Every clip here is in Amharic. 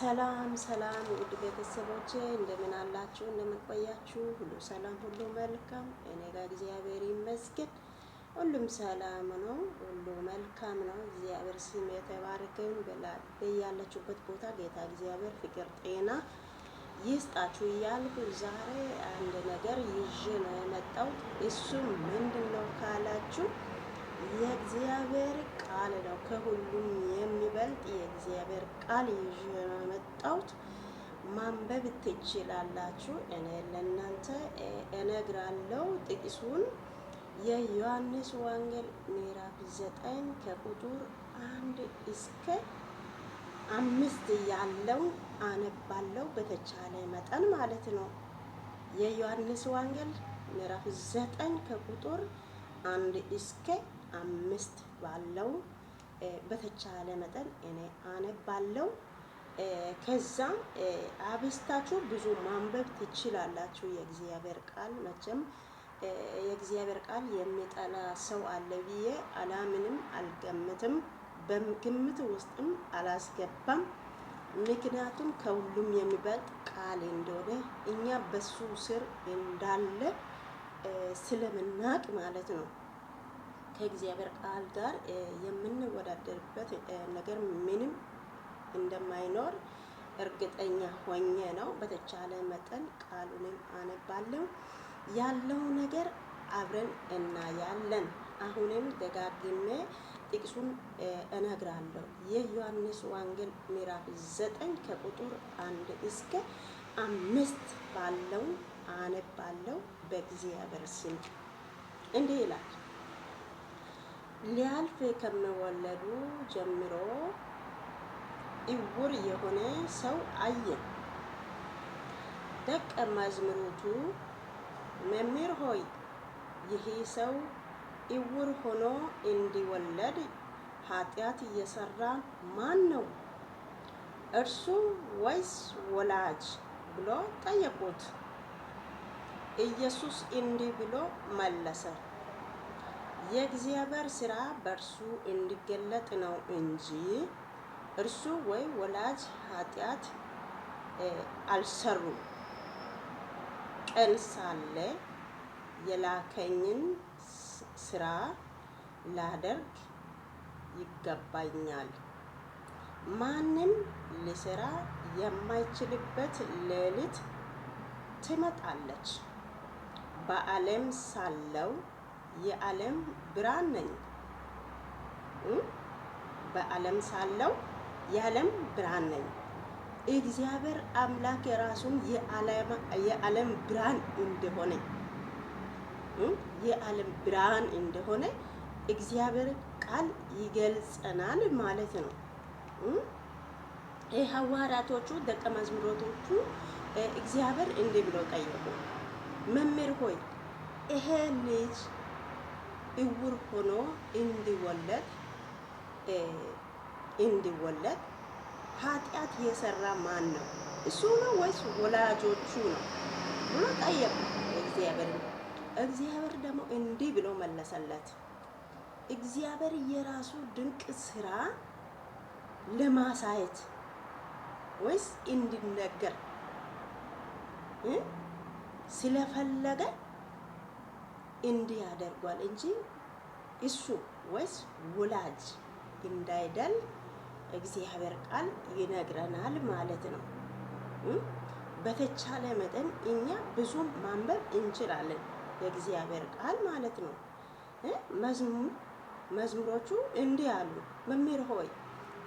ሰላም ሰላም ውድ ቤተሰቦቼ እንደምን አላችሁ? እንደምን ቆያችሁ? ሁሉ ሰላም፣ ሁሉ መልካም። እኔ ጋር እግዚአብሔር ይመስገን ሁሉም ሰላም ነው፣ ሁሉ መልካም ነው። እግዚአብሔር ስም የተባረከ ይሁን። በያላችሁበት ቦታ ጌታ እግዚአብሔር ፍቅር፣ ጤና ይስጣችሁ እያልኩ ዛሬ አንድ ነገር ይዤ ነው የመጣሁት። እሱም ምንድን ነው ካላችሁ የእግዚአብሔር ቃል ነው። ከሁሉም የሚበልጥ የእግዚአብሔር ቃል ይዤ ነው የመጣሁት። ማንበብ ትችላላችሁ። እኔ ለእናንተ እነግራለሁ። ጥቅሱን የዮሐንስ ወንጌል ምዕራፍ 9 ከቁጥር 1 እስከ 5 ያለው አነባለሁ በተቻለ መጠን ማለት ነው። የዮሐንስ ወንጌል ምዕራፍ 9 ከቁጥር 1 እስከ 5 ባለው በተቻለ መጠን እኔ አነባለሁ። ከዛም አብስታችሁ ብዙ ማንበብ ትችላላችሁ። የእግዚአብሔር ቃል መቼም የእግዚአብሔር ቃል የሚጠላ ሰው አለ ብዬ አላምንም፣ አልገምትም፣ በግምት ውስጥም አላስገባም። ምክንያቱም ከሁሉም የሚበልጥ ቃል እንደሆነ እኛ በሱ ስር እንዳለ ስለምናቅ ማለት ነው። ከእግዚአብሔር ቃል ጋር የምንወዳደርበት ነገር ምንም እንደማይኖር እርግጠኛ ሆኜ ነው። በተቻለ መጠን ቃሉንም አነባለሁ። ያለው ነገር አብረን እናያለን። አሁንም ደጋግሜ ጥቅሱን እነግራለሁ። የዮሐንስ ወንጌል ምዕራፍ 9 ከቁጥር 1 እስከ 5 ባለው አነባለሁ በእግዚአብሔር ስም። እንዲህ ይላል። ሊያልፍ ከመወለዱ ጀምሮ እውር የሆነ ሰው አየ። ደቀ መዛሙርቱ መምህር ሆይ ይህ ሰው እውር ሆኖ እንዲወለድ ኃጢአት እየሰራ ማን ነው? እርሱ ወይስ ወላጅ ብሎ ጠየቁት። ኢየሱስ እንዲህ ብሎ መለሰ፣ የእግዚአብሔር ሥራ በእርሱ እንዲገለጥ ነው እንጂ እርሱ ወይ ወላጅ ኃጢአት አልሰሩም። ቀን ሳለ የላከኝን ስራ ላደርግ ይገባኛል። ማንም ሊሰራ የማይችልበት ሌሊት ትመጣለች። በዓለም ሳለው የዓለም ብርሃን ነኝ። በዓለም ሳለው የዓለም ብርሃን ነኝ። እግዚአብሔር አምላክ የራሱን የዓለም ብርሃን እንደሆነ የዓለም ብርሃን እንደሆነ እግዚአብሔር ቃል ይገልጸናል ማለት ነው። ሐዋርያቶቹ ደቀ መዛሙርቶቹ እግዚአብሔር እንዲህ ብሎ ጠየቁ፣ መምህር ሆይ ይሄ ልጅ እውር ሆኖ እንዲወለድ ኃጢአት የሰራ ማን ነው? እሱ ነው ወይስ ወላጆቹ ነው ብሎ ጠየቁ እግዚአብሔር። እግዚአብሔር ደግሞ እንዲህ ብሎ መለሰለት። እግዚአብሔር የራሱ ድንቅ ስራ ለማሳየት ወይስ እንዲነገር ስለፈለገ እንዲህ ያደርጓል እንጂ እሱ ወይስ ወላጅ እንዳይደል እግዚአብሔር ቃል ይነግረናል ማለት ነው። በተቻለ መጠን እኛ ብዙ ማንበብ እንችላለን የእግዚአብሔር ቃል ማለት ነው። መዝሙሮቹ እንዲህ አሉ፣ መምህር ሆይ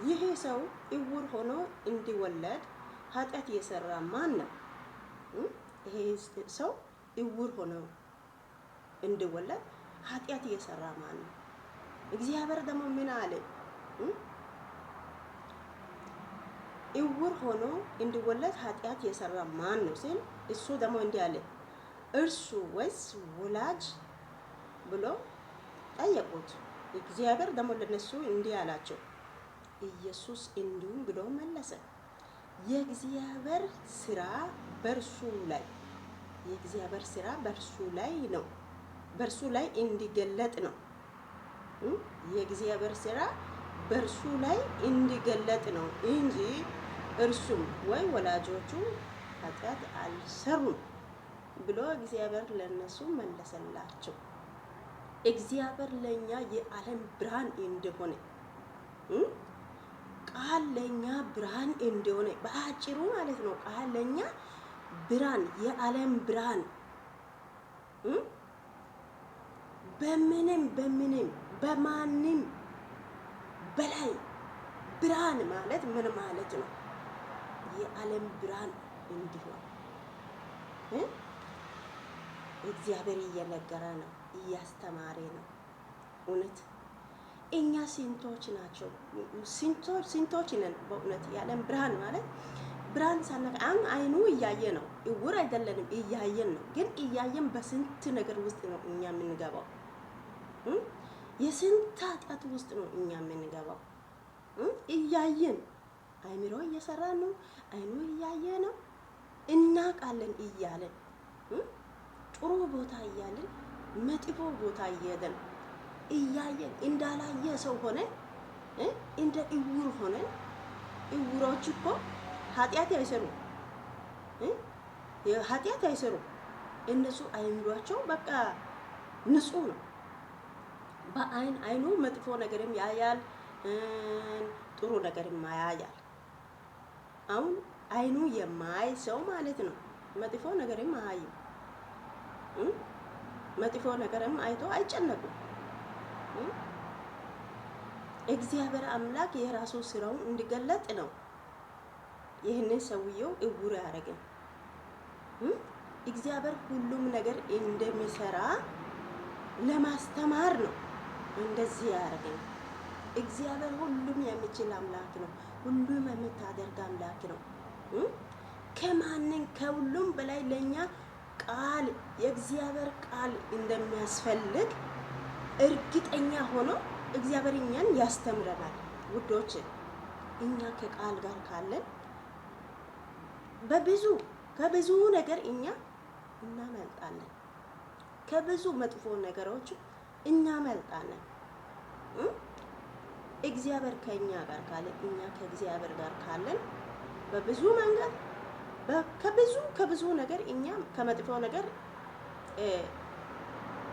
ይህ ሰው እውር ሆኖ እንዲወለድ ኃጢአት የሰራ ማን ነው? ይሄ ሰው እውር ሆኖ እንዲወለድ ኃጢአት የሰራ ማን ነው? እግዚአብሔር ደግሞ ምን አለ? እውር ሆኖ እንዲወለድ ኃጢአት የሰራ ማን ነው ሲል እሱ ደግሞ እንዲህ አለ፣ እርሱ ወይስ ወላጅ ብሎ ጠየቁት። እግዚአብሔር ደግሞ ለነሱ እንዲህ አላቸው። ኢየሱስ እንዲሁም ብሎ መለሰ፣ የእግዚአብሔር ስራ በእርሱ ላይ ነው፣ በእርሱ ላይ እንዲገለጥ ነው። የእግዚአብሔር ስራ በእርሱ ላይ እንዲገለጥ ነው እንጂ እርሱም ወይ ወላጆቹ ኃጢአት አልሰሩም ብሎ እግዚአብሔር ለነሱ መለሰላቸው። እግዚአብሔር ለኛ የዓለም ብርሃን እንደሆነ ቃል ለኛ ብርሃን እንደሆነ በአጭሩ ማለት ነው። ቃል ለኛ ብርሃን የዓለም ብርሃን በምንም በማንም በላይ ብርሃን ማለት ምን ማለት ነው? የዓለም ብርሃን እንዲሆን እግዚአብሔር እየነገረ ነው፣ እያስተማረ ነው። እውነት እኛ ስንቶች ናቸው? ስንቶች ነን? በእውነት የዓለም ብርሃን ማለት ብርሃን ሳነካ አይኑ እያየ ነው፣ እውር አይደለንም፣ እያየን ነው። ግን እያየን በስንት ነገር ውስጥ ነው እኛ የምንገባው። የስንት ኃጢአት ውስጥ ነው እኛ የምንገባው። እያየን አይምሮ እየሰራ ነው፣ አይኑ እያየ ነው፣ እናውቃለን እያለን ጥሩ ቦታ እያለን መጥፎ ቦታ እየሄደን እያየን እንዳላየ ሰው ሆነን እንደ እውር ሆነን። እውሮች እኮ ኃጢአት አይሰሩም፣ ኃጢአት አይሰሩም። እነሱ አይምሯቸው በቃ ንጹህ ነው። አይኑ መጥፎ ነገርም ያያል፣ ጥሩ ነገርም ያያል። አሁን አይኑ የማይ ሰው ማለት ነው መጥፎ ነገርም አያይም፣ መጥፎ ነገርም አይቶ አይጨነቁም። እግዚአብሔር አምላክ የራሱ ስራውን እንዲገለጥ ነው ይህንን ሰውየው እውር ያደረገን። እግዚአብሔር ሁሉም ነገር እንደሚሰራ ለማስተማር ነው እንደዚህ ያደረገን። እግዚአብሔር ሁሉም የሚችል አምላክ ነው፣ ሁሉም የምታደርግ አምላክ ነው። ከሁሉም በላይ ለኛ ቃል የእግዚአብሔር ቃል እንደሚያስፈልግ እርግጠኛ ሆኖ እግዚአብሔር እኛን ያስተምረናል። ውዶች እኛ ከቃል ጋር ካለን ከብዙ ነገር እኛ እናመልጣለን፣ ከብዙ መጥፎ ነገሮች እናመልጣለን። እግዚአብሔር ከኛ ጋር ካለ እኛ ከእግዚአብሔር ጋር ካለን በብዙ መንገድ ከብዙ ነገር እኛ ከመጥፎ ነገር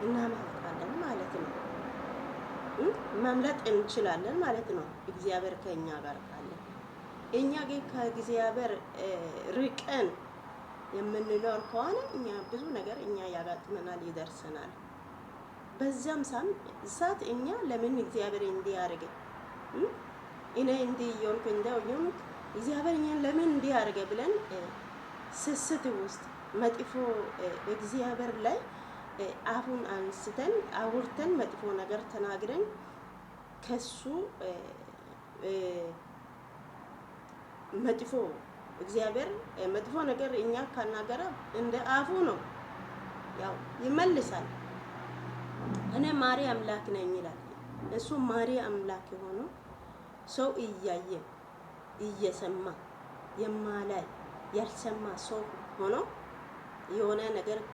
እናመልጣለን ማለት ነው። መምለጥ እንችላለን ማለት ነው። እግዚአብሔር ከኛ ጋር ካለ። እኛ ግን ከእግዚአብሔር ርቀን የምንኖር ከሆነ እኛ ብዙ ነገር እኛ ያጋጥመናል፣ ይደርሰናል። በዛም ሰዓት እኛ ለምን እግዚአብሔር እንዲህ ያደርገ እኔ እንዲህ እየሆንኩ እንደውም እግዚአብሔር እኛን ለምን እንዲህ ያደርገ ብለን ስስት ውስጥ መጥፎ እግዚአብሔር ላይ አፉን አንስተን አውርተን መጥፎ ነገር ተናግረን ከሱ መጥፎ እግዚአብሔር መጥፎ ነገር እኛ ካናገረ እንደ አፉ ነው ያው ይመልሳል። እኔ ማሪ አምላክ ነኝ ይላል። እሱ ማሪ አምላክ የሆነው ሰው እያየ እየሰማ የማላይ ያልሰማ ሰው ሆኖ የሆነ ነገር